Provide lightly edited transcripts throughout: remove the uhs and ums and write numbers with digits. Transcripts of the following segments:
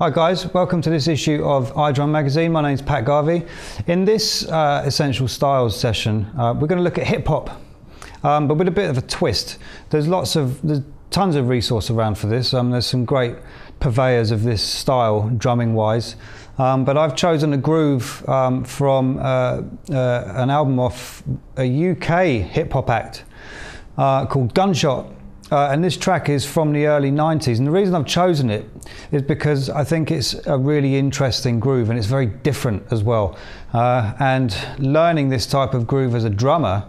Hi guys, welcome to this issue of iDrum magazine. My name's Pat Garvey. In this Essential Styles session, we're going to look at hip hop, but with a bit of a twist. There's tons of resource around for this. There's some great purveyors of this style, drumming wise. But I've chosen a groove from an album off a UK hip hop act called Gunshot. And this track is from the early 90s, and the reason I've chosen it is because I think it's a really interesting groove and it's very different as well. And learning this type of groove as a drummer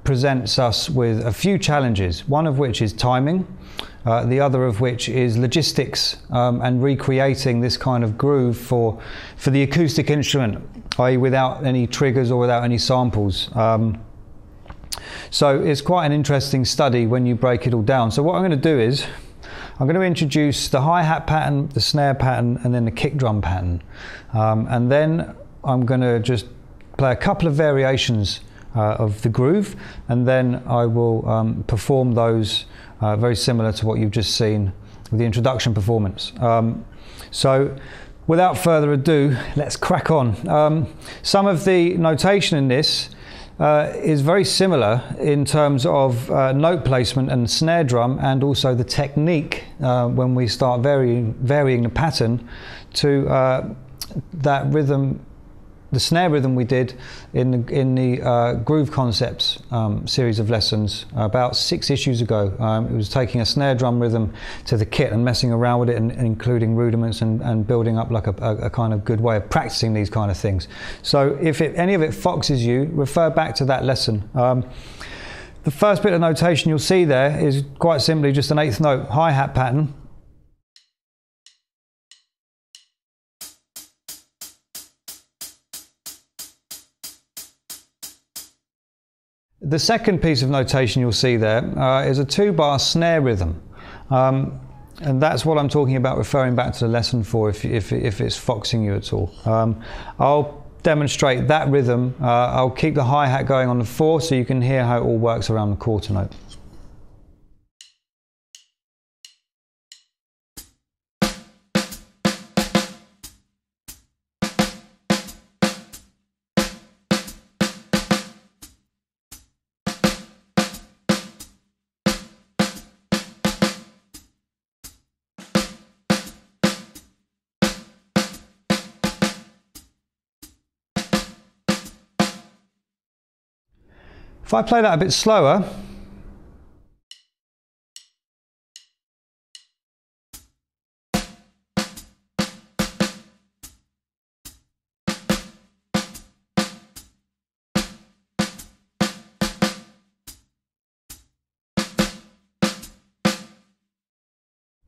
presents us with a few challenges, one of which is timing, the other of which is logistics and recreating this kind of groove for the acoustic instrument, i.e. without any triggers or without any samples. So it's quite an interesting study when you break it all down. So what I'm going to do is I'm going to introduce the hi-hat pattern, the snare pattern, and then the kick drum pattern. And then I'm going to just play a couple of variations of the groove, and then I will perform those very similar to what you've just seen with the introduction performance. So without further ado, let's crack on. Some of the notation in this is very similar in terms of note placement and snare drum, and also the technique when we start varying the pattern to that rhythm, the snare rhythm we did in the Groove Concepts series of lessons about 6 issues ago. It was taking a snare drum rhythm to the kit and messing around with it and including rudiments and building up like a kind of good way of practicing these kind of things. So if any of it foxes you, refer back to that lesson. The first bit of notation you'll see there is quite simply just an 8th note hi-hat pattern. The second piece of notation you'll see there is a 2-bar snare rhythm, and that's what I'm talking about, referring back to the lesson for if it's foxing you at all. I'll demonstrate that rhythm. I'll keep the hi-hat going on the 4 so you can hear how it all works around the quarter note. If I play that a bit slower,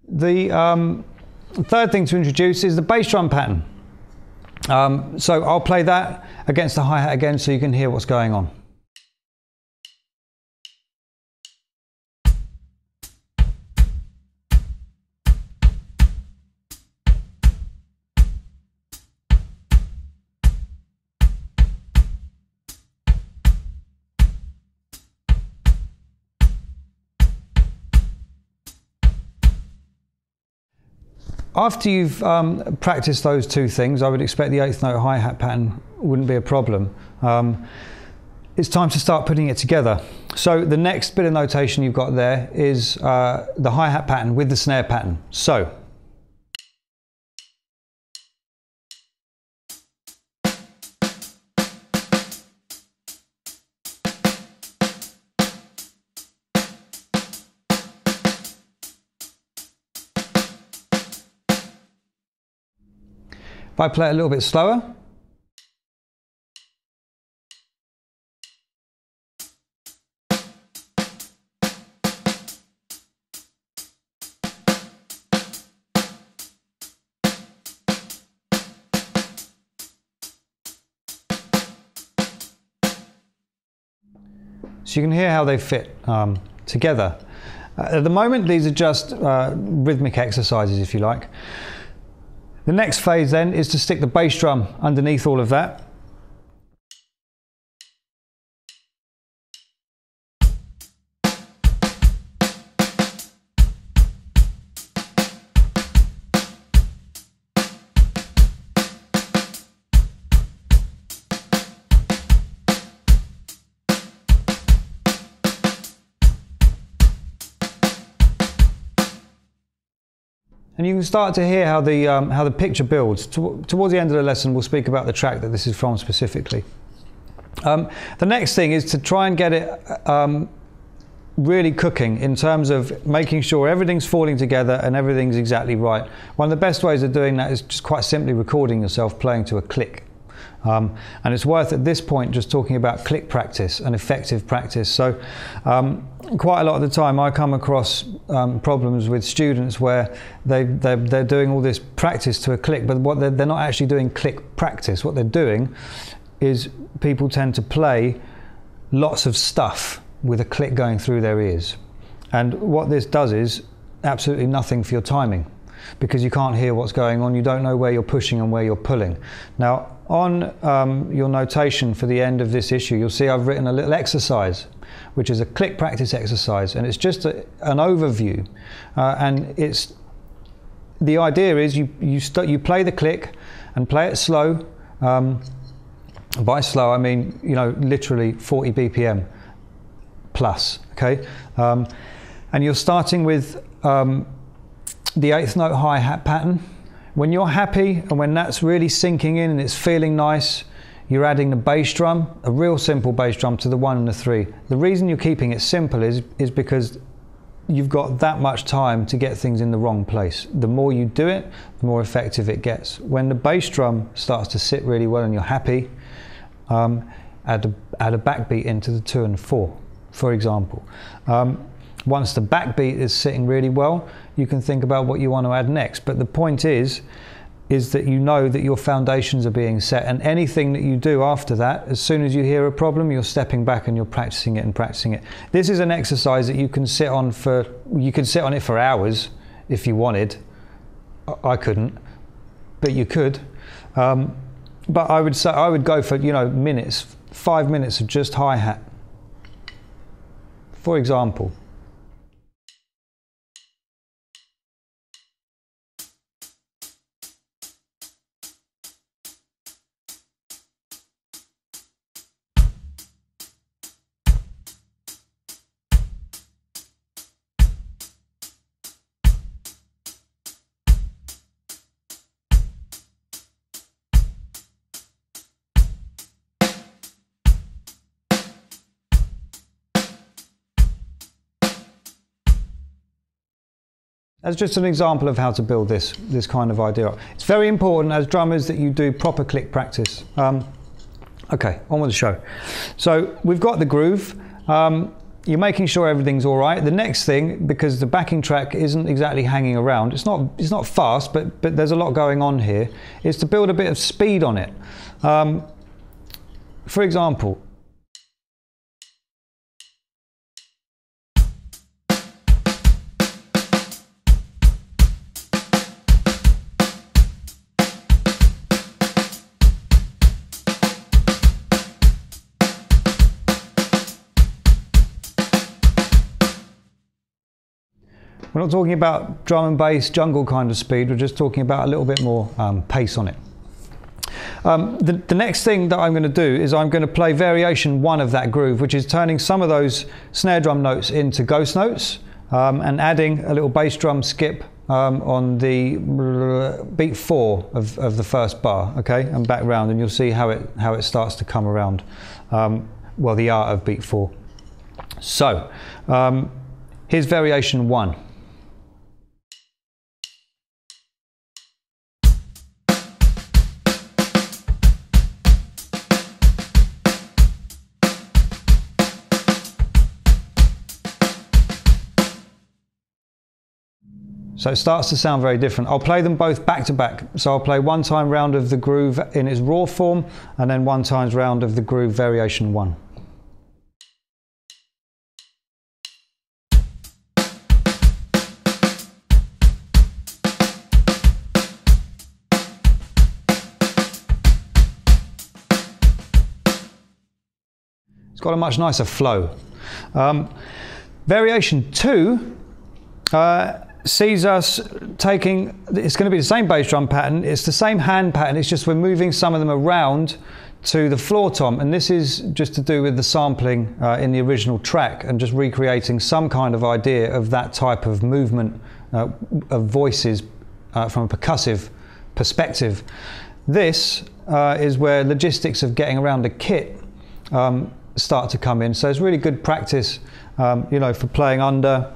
the third thing to introduce is the bass drum pattern. So I'll play that against the hi-hat again so you can hear what's going on. After you've practiced those 2 things, I would expect the 8th note hi-hat pattern wouldn't be a problem. It's time to start putting it together. So the next bit of notation you've got there is the hi-hat pattern with the snare pattern. So if I play it a little bit slower, so you can hear how they fit together. At the moment, these are just rhythmic exercises, if you like. The next phase then is to stick the bass drum underneath all of that. And you can start to hear how the picture builds. Towards the end of the lesson, we'll speak about the track that this is from specifically. The next thing is to try and get it really cooking in terms of making sure everything's falling together and everything's exactly right. One of the best ways of doing that is just quite simply recording yourself playing to a click. And it's worth at this point just talking about click practice and effective practice. So quite a lot of the time I come across problems with students where they're doing all this practice to a click, but what they're not actually doing click practice. What they're doing is people tend to play lots of stuff with a click going through their ears. And what this does is absolutely nothing for your timing, because you can't hear what's going on. You don't know where you're pushing and where you're pulling. Now, on your notation for the end of this issue, you'll see I've written a little exercise, which is a click practice exercise, and it's just an overview. And the idea is you play the click and play it slow. By slow, I mean, literally 40 BPM plus, okay? And you're starting with the eighth note hi-hat pattern. When you're happy and when that's really sinking in and it's feeling nice, you're adding the bass drum, a real simple bass drum, to the 1 and the 3. The reason you're keeping it simple is because you've got that much time to get things in the wrong place. The more you do it, the more effective it gets. When the bass drum starts to sit really well and you're happy, add a backbeat into the 2 and 4, for example. Once the backbeat is sitting really well, you can think about what you want to add next. But the point is that you know that your foundations are being set, and anything that you do after that, as soon as you hear a problem, you're stepping back and you're practicing it and practicing it. This is an exercise that you can sit on it for hours if you wanted. I couldn't, but you could. But I would go for minutes, 5 minutes of just hi-hat. For example. As just an example of how to build this kind of idea. It's very important as drummers that you do proper click practice. Okay, on with the show. So we've got the groove. You're making sure everything's all right. The next thing, because the backing track isn't exactly hanging around, it's not fast, but there's a lot going on here, is to build a bit of speed on it. For example, we're not talking about drum and bass jungle kind of speed, we're just talking about a little bit more pace on it. The next thing that I'm going to do is I'm going to play variation 1 of that groove, which is turning some of those snare drum notes into ghost notes and adding a little bass drum skip on the beat 4 of the first bar, okay, and back round, and you'll see how it starts to come around. Well, the art of beat 4. So here's variation 1. So it starts to sound very different. I'll play them both back to back. So I'll play 1 time round of the groove in its raw form, and then 1 time round of the groove variation 1. It's got a much nicer flow. Variation 2 sees us taking, it's going to be the same bass drum pattern, it's the same hand pattern, it's just we're moving some of them around to the floor tom, and this is just to do with the sampling in the original track and just recreating some kind of idea of that type of movement of voices from a percussive perspective. This is where logistics of getting around the kit start to come in. So it's really good practice, you know, for playing under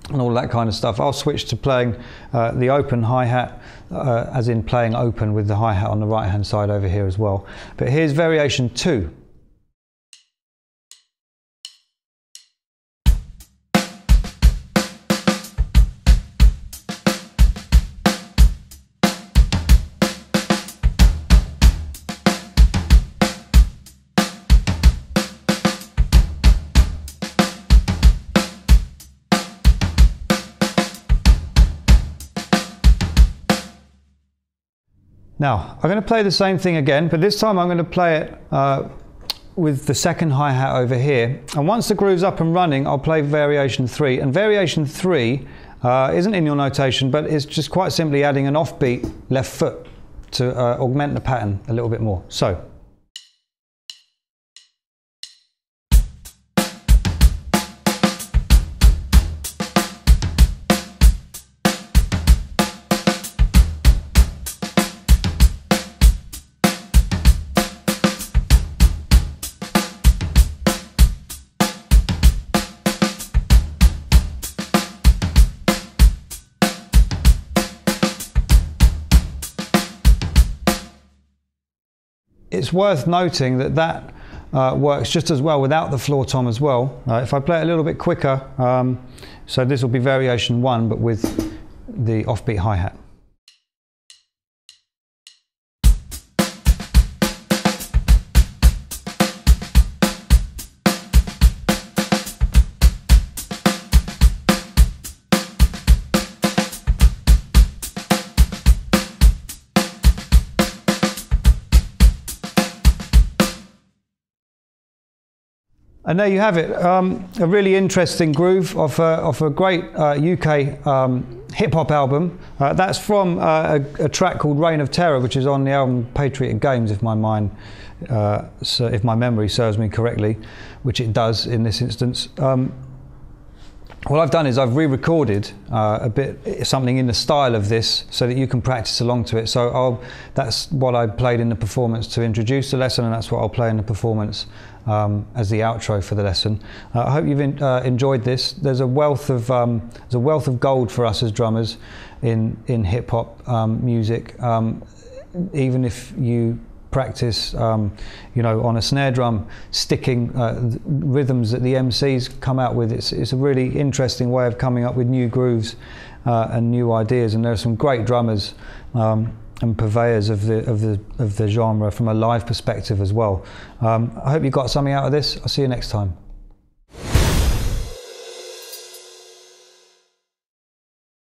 and all that kind of stuff. I'll switch to playing the open hi-hat, as in playing open with the hi-hat on the right hand side over here as well. But here's variation 2. Now, I'm going to play the same thing again, but this time I'm going to play it with the second hi-hat over here. And once the groove's up and running, I'll play variation 3. And variation 3 isn't in your notation, but it's just quite simply adding an offbeat left foot to augment the pattern a little bit more. So. It's worth noting that that works just as well without the floor tom as well. If I play it a little bit quicker, so this will be variation 1, but with the offbeat hi-hat. And there you have it, a really interesting groove of a great UK hip-hop album. That's from a track called Reign of Terror, which is on the album Patriot Games, if my memory serves me correctly, which it does in this instance. What I've done is I've re-recorded something in the style of this so that you can practice along to it. So that's what I played in the performance to introduce the lesson, and that's what I'll play in the performance as the outro for the lesson. I hope you've enjoyed this. There's a wealth of gold for us as drummers in hip hop music. Even if you practice, you know, on a snare drum, sticking rhythms that the MCs come out with. It's a really interesting way of coming up with new grooves and new ideas. And there are some great drummers and purveyors of the genre from a live perspective as well. I hope you got something out of this. I'll see you next time.